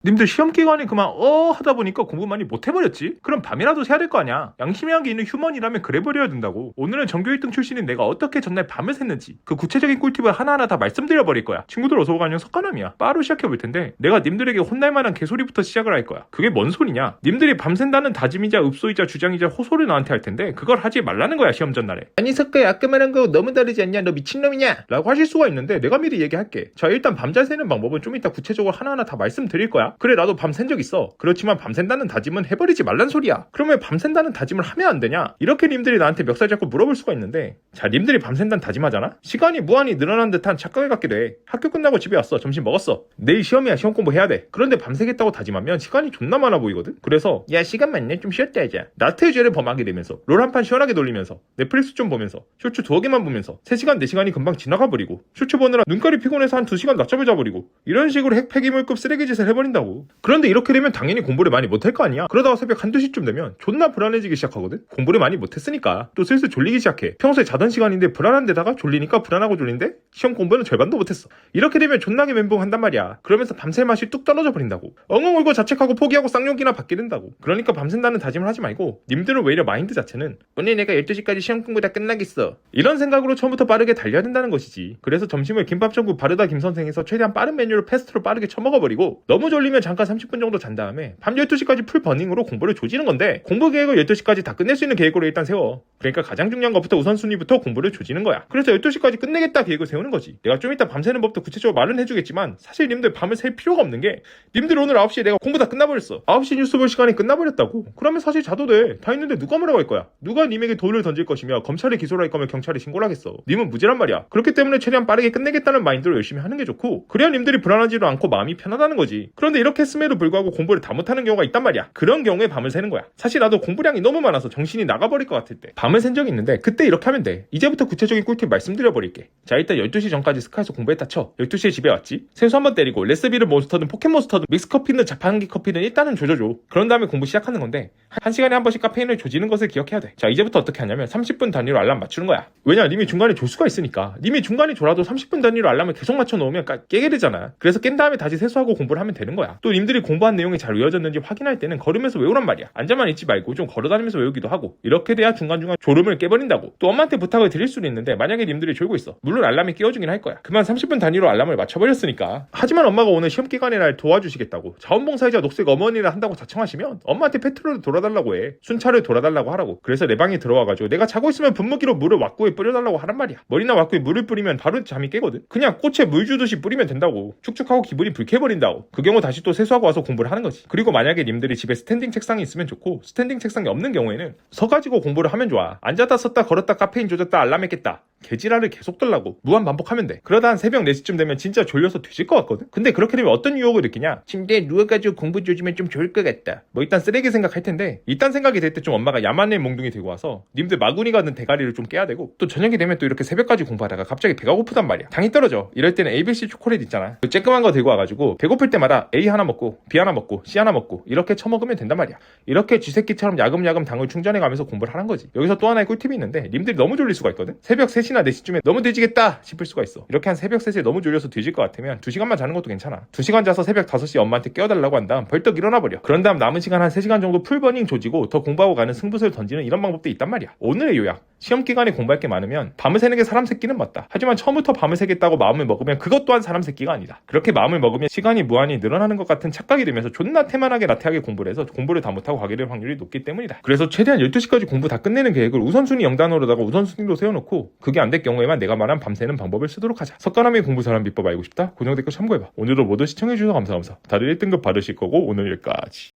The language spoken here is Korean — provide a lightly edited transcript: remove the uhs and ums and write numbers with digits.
님들 시험 기간에 그만 하다 보니까 공부 많이 못해버렸지? 그럼 밤이라도 새야 될 거 아니야. 양심이란 게 있는 휴먼이라면 그래버려야 된다고. 오늘은 전교 1등 출신인 내가 어떻게 전날 밤을 샜는지 그 구체적인 꿀팁을 하나하나 다 말씀드려버릴 거야. 친구들 어서오고 안녕 석가남이야. 바로 시작해볼 텐데 내가 님들에게 혼날 만한 개소리부터 시작을 할 거야. 그게 뭔 소리냐? 님들이 밤샌다는 다짐이자 읍소이자 주장이자 호소를 나한테 할 텐데 그걸 하지 말라는 거야 시험 전날에. 아니 석가야 아까 말한 거 너무 다르지 않냐? 너 미친놈이냐? 라고 하실 수가 있는데 내가 미리 얘기할게. 자 일단 밤 잘 새는 방법은 좀 이따 구체적으로 하나하나 다 말씀드릴 거야. 그래 나도 밤 샌 적 있어. 그렇지만 밤 샌다는 다짐은 해버리지 말란 소리야. 그러면 밤 샌다는 다짐을 하면 안 되냐? 이렇게 님들이 나한테 멱살 잡고 물어볼 수가 있는데 자 님들이 밤 샌다는 다짐하잖아? 시간이 무한히 늘어난 듯한 착각을 갖게 돼. 학교 끝나고 집에 왔어. 점심 먹었어. 내일 시험이야. 시험 공부해야 돼. 그런데 밤새겠다고 다짐하면 시간이 존나 많아 보이거든? 그래서 야 시간 많네 좀 쉬었다 하자. 나트의 죄를 범하게 되면서 롤 한 판 시원하게 돌리면서 넷플릭스 좀 보면서 쇼츠 두어 개만 보면서 3시간 4시간이 금방 지나가 버리고 쇼츠 보느라 눈깔이 피곤해서 한 2시간 낮잠을 자버리고 이런 식으로 핵폐기물급 쓰레기 짓을 해버린다고. 그런데 이렇게 되면 당연히 공부를 많이 못할 거 아니야. 그러다가 새벽 1~2시쯤 되면 존나 불안해지기 시작하거든. 공부를 많이 못했으니까 또 슬슬 졸리기 시작해. 평소에 자던 시간인데 불안한 데다가 졸리니까 불안하고 졸린데 시험 공부는 절반도 못했어. 이렇게 되면 존나게 멘붕한단 말이야. 그러면서 밤샐 맛이 뚝 떨어져 버린다고. 엉엉 울고 자책하고 포기하고 쌍욕이나 받게 된다고. 그러니까 밤샌다는 다짐을 하지 말고 님들은 오히려 마인드 자체는 오늘 내가 12시까지 시험 공부 다 끝나겠어 이런 생각으로 처음부터 빠르게 달려야 된다는 것이지. 그래서 점심을 김밥 전국 바르다 김선생에서 최대한 빠른 메뉴를 패스트로 빠르게 처먹어버리고 너무 졸리면 잠깐 30분 정도 잔 다음에 밤 12시까지 풀 버닝으로 공부를 조지는 건데 공부 계획을 12시까지 다 끝낼 수 있는 계획으로 일단 세워. 그러니까 가장 중요한 것부터 우선순위부터 공부를 조지는 거야. 그래서 12시까지 끝내겠다 계획을 세우는 거지. 내가 좀 이따 밤새는 법도 구체적으로 말은 해주겠지만 사실 님들 밤을 샐 필요가 없는 게 님들 오늘 9시에 내가 공부 다 끝나버렸어. 9시 뉴스 볼 시간이 끝나버렸다고. 그러면 사실 자도 돼. 다 있는데 누가 뭐라고 할 거야. 누가 님에게 돌을 던질 것이며 검찰에 기소를 할 거면 경찰에 신고를 하겠어. 님은 무죄란 말이야. 그렇기 때문에 최대한 빠르게 끝내겠다는 마인드로 열심히 하는 게 좋고 그래야 님들이 불안하지도 않고 마음이 편하다는 거지. 그런데 이렇게 했음에도 불구하고 공부를 다 못하는 경우가 있단 말이야. 그런 경우에 밤을 새는 거야. 사실 나도 공부량이 너무 많아서 정신이 나가버릴 것 같을 때 밤을 샌 적이 있는데 그때 이렇게 하면 돼. 이제부터 구체적인 꿀팁 말씀드려버릴게. 자 일단 12시 전까지 스카에서 공부했다 쳐. 12시에 집에 왔지. 세수 한번 때리고 레스비를 몬스터든 포켓몬스터든 믹스커피든 자판기 커피든 일단은 조져줘. 그런 다음에 공부 시작하는 건데 1시간에 한 번씩 카페인을 조지는 것을 기억해야 돼. 자 이제부터 어떻게 하냐면 30분 단위로 알람 맞추는 거야. 왜냐 님이 중간에 졸 수가 있으니까. 님이 중간에 졸아도 30분 단위로 알람을 계속 맞춰놓으면 깨게 되잖아. 그래서 깬 다음에 다시 세수하고 공부를 하면 되는 거야. 또 님들이 공부한 내용이 잘 외워졌는지 확인할 때는 걸으면서 외우란 말이야. 앉아만 있지 말고 좀 걸어다니면서 외우기도 하고. 이렇게 돼야 중간중간 졸음을 깨버린다고. 또 엄마한테 부탁을 드릴 수는 있는데 만약에 님들이 졸고 있어. 물론 알람이 깨워주긴 할 거야. 그만 30분 단위로 알람을 맞춰버렸으니까. 하지만 엄마가 오늘 시험 기간에 날 도와주시겠다고 자원봉사이자 녹색 어머니를 한다고 자청하시면 엄마한테 페트롤을 돌아달라고 해. 순차를 돌아달라고 하라고. 그래서 내 방에 들어와가지고 내가 자고 있으면 분무기로 물을 왁구에 뿌려달라고 하란 말이야. 머리나 왁구에 물을 뿌리면 바로 잠이 깨거든. 그냥 꽃에 물 주듯이 뿌리면 된다고. 축축하고 기분이 불쾌해버린다고. 그 경우 다시 또 세수하고 와서 공부를 하는 거지. 그리고 만약에 님들이 집에 스탠딩 책상이 있으면 좋고 스탠딩 책상이 없는 경우에는 서가지고 공부를 하면 좋아. 앉았다 섰다 걸었다 카페인 조졌다 알람 했겠다. 개지랄을 계속 들라고 무한 반복하면 돼. 그러다 한 새벽 4시쯤 되면 진짜 졸려서 뒤질 것 같거든. 근데 그렇게 되면 어떤 유혹을 느끼냐? 침대에 누워가지고 공부 조지면 좀 좋을 것 같다. 뭐 일단 쓰레기 생각할 텐데 이딴 생각이 될 때 좀 엄마가 야만의 몽둥이 들고 와서 님들 마구니가 든 대가리를 좀 깨야 되고 또 저녁이 되면 또 이렇게 새벽까지 공부하다가 갑자기 배가 고프단 말이야. 당이 떨어져. 이럴 때는 ABC 초콜릿 있잖아. 그 쬐끄만 거 들고 와가지고 배고플 때마다 A 하나 먹고 B 하나 먹고 C 하나 먹고 이렇게 처먹으면 된단 말이야. 이렇게 쥐새끼처럼 야금야금 당을 충전해가면서 공부를 하는 거지. 여기서 또 하나의 꿀팁이 있는데 님들이 너무 졸릴 수가 있거든. 새벽 3시나 4시쯤에 너무 뒤지겠다 싶을 수가 있어. 이렇게 한 새벽 3시에 너무 졸려서 뒤질 것 같으면 2시간만 자는 것도 괜찮아. 2시간 자서 새벽 5시에 엄마한테 깨워달라고 한 다음 벌떡 일어나버려. 그런 다음 남은 시간 한 3시간 정도 풀버닝 조지고 더 공부하고 가는 승부수를 던지는 이런 방법도 있단 말이야. 오늘의 요약. 시험 기간에 공부할 게 많으면 밤을 새는 게 사람 새끼는 맞다. 하지만 처음부터 밤을 새겠다고 마음을 먹으면 그것 또한 사람 새끼가 아니다. 그렇게 마음을 먹으면 시간이 무한히 늘어나는 것 같은 착각이 들면서 존나 태만하게 나태하게 공부를 해서 공부를 다 못하고 가게 될 확률이 높기 때문이다. 그래서 최대한 12시까지 공부 다 끝내는 계획을 우선순위 0단으로다가 우선순위로 세워놓고 그게 안 될 경우에만 내가 말한 밤새는 방법을 쓰도록 하자. 석가람의 공부 잘하는 비법 알고 싶다? 고정 댓글 참고해봐. 오늘도 모두 시청해주셔서 감사합니다. 다들 1등급 받으실 거고 오늘 여기까지.